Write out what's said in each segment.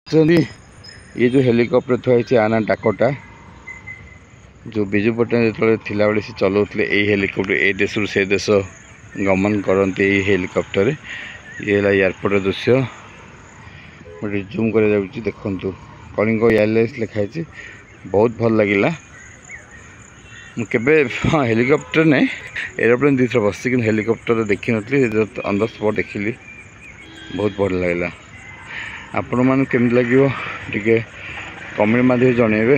ये जो हेलिकॉप्टर थोड़ी आना डाकोटा जो विजु पट्टनायक जो थिला बेले से चलाउले यही हेलिकॉप्टर ए देश से देश गमन करते यही हेलिकॉप्टर ये एयरपोर्ट दृश्य गोटे जूम कर देखु कलिंग एयरलाइंस लिखाई बहुत भल लगे मुझे हाँ हेलिकॉप्टर ने एरोप्लेन दी थर बस हेलिकॉप्टर देखी नी ऑन द स्पॉट देखिली बहुत भल लगे आपण मान केमती लगे टे कमेंट माध्यम जनइबे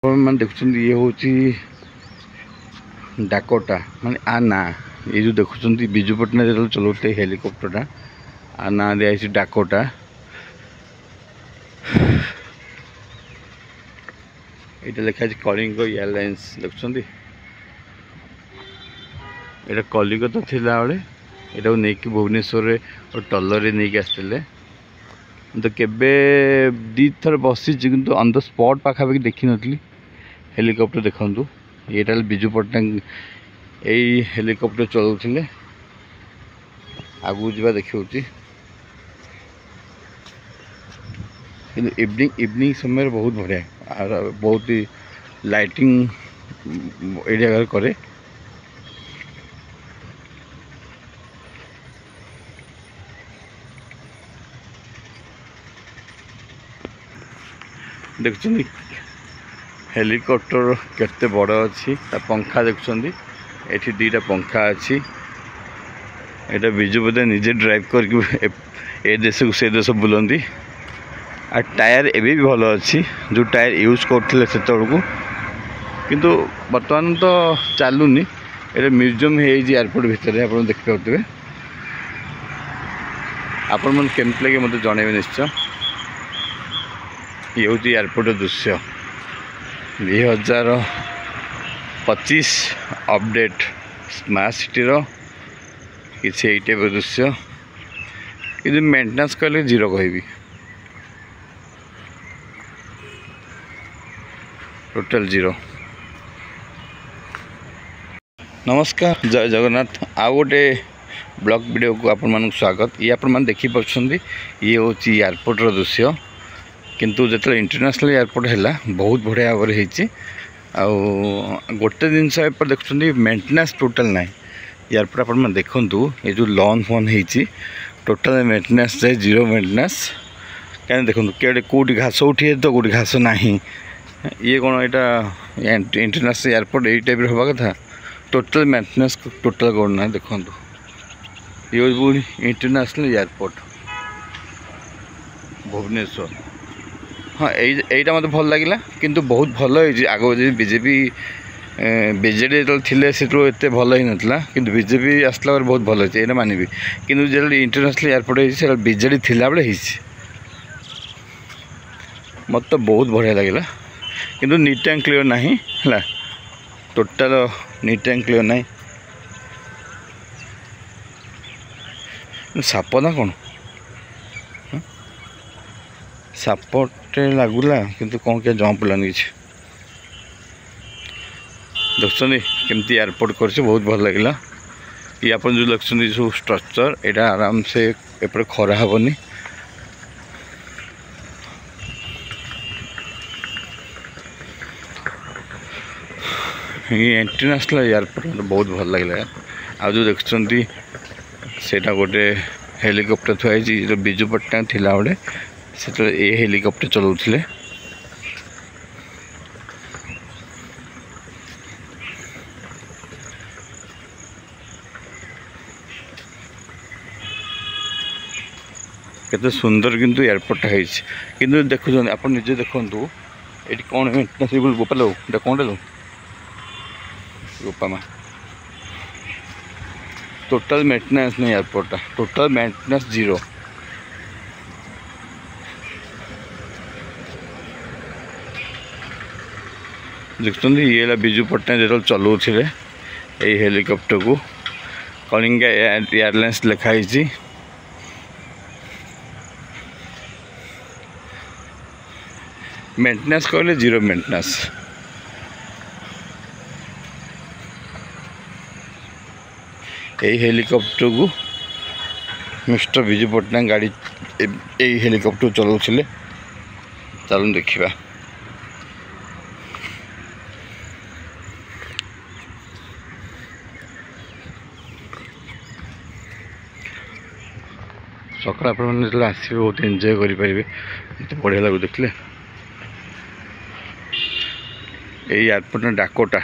मैंने देखुं ये हूँ डाकोटा माने आ ना ये जो देखुं विजु पट्टनायक जो चलाते हेलिकॉप्टर आ ना दिखाई डाकोटा ये लिखाई कलिंग एयरलाइंस देखुं ये कलिकता थिला बेले यहाँ नहीं भुवनेश्वर और टलर नहीं आसते तो केबे दी थर बसी कि ऑन द स्पॉट पाखापाखि देखी नी हेलिकॉप्टर देखु ये विजु पट्टनायक यही हेलिकॉप्टर चलाउले आगू जा देखी इवनिंग समय बहुत बढ़िया बहुत ही लाइटिंग एरिया करे देखुं हेलिकॉप्टर केते बड़ अच्छी पंखा देखुं ये दीटा पंखा अच्छी यहाँ विजु पट्टनायक निजे ड्राइव करके ए देश को से देश बुलंदी आ टायर एबे भी भल अच्छी जो टायर यूज करते से किंतु बर्तमान तो चलूनी ये म्यूजियम है एयरपोर्ट भितर आप देखिए आपण मन केमती लगे मत जनइबे निश्चय ये हूँ एयरपोर्ट दृश्य 2025 अपडेट स्मार्ट सिटी किसी यही टाइप दृश्य कि मेंटेनेंस कले जीरो कहि टोटल जीरो। नमस्कार जय जगन्नाथ आ गोटे ब्लॉग वीडियो को आपण मानक स्वागत ये आपण मान देखि पाछंदी ये हूँ एयरपोर्ट दृश्य किंतु जो इंटरनेशनल एयरपोर्ट है बहुत बढ़िया भाव गोटे जिनस देखुं मेंटेनेंस टोटल ना एयरपोर्ट आप देखूँ ये जो लॉन फोन हो टोटल मेंटेनेंस जाए जीरो मेंटेनेंस क्या देखो कौटी घास उठी तो कौटी घास ना ये कौन यहाँ इंटरनेशनल एयरपोर्ट यही टाइप हवा कथा टोटल मेंटेनेंस टोटल कौन ना देखो ये इंटरनेशनल एयरपोर्ट भुवनेश्वर हाँ यहीटा मत भल लगे किंतु बहुत भल आग बीजेपी बीजेडी जो थे से भल ही नाला कि बीजेपी आसला बहुत भल होती है मानवी किंतु जो इंटरनेशनल एयरपोर्ट है बीजेडी थिला बेले मत तो बहुत बढ़िया लगे किंतु नीट एंड क्लीयर नहीं है टोटल नीट एंड क्लीयर नहीं साप ना कौन सापटे लगुला किंतु कौन क्या जमा पड़ानी किसी देखुं केमती एयरपोर्ट कर बहुत भल लगे ये आप जो देखते जो स्ट्रक्चर यहाँ आराम से एपटे खरा हेनी ये इंटरनेशनल एयरपोर्ट मतलब बहुत भल लगे आ जो देखुं सेटा गोटे हेलिकॉप्टर थुआई जो विजु पट्टनायक थिला बेले से ये हेलिकॉप्टर चलाउले केते सुंदर किंतु एयरपोर्ट है किंतु देखुं आप निजे देखु ये कौन मेंटेनेंस गोपा लो कौन लो गोपा माँ टोटल मेंटेनेंस नहीं एयरपोर्ट टोटल मेंटेनेंस जीरो देखुं ये विजु पट्टनायक जो चलाउले यही हेलिकॉप्टर को कलिंग एयरलाइंस लिखाई मेंटेनेंस कहले जीरो मेंटेनेंस यही हेलिकॉप्टर को मिस्टर विजु पट्टनायक गाड़ी हेलिकप्टर चलाउथिले चलून देखा सकाल आप आसवे बहुत एंजॉय करेंगे मत बढ़िया लगू देखिले एयरपोर्ट डाकोटा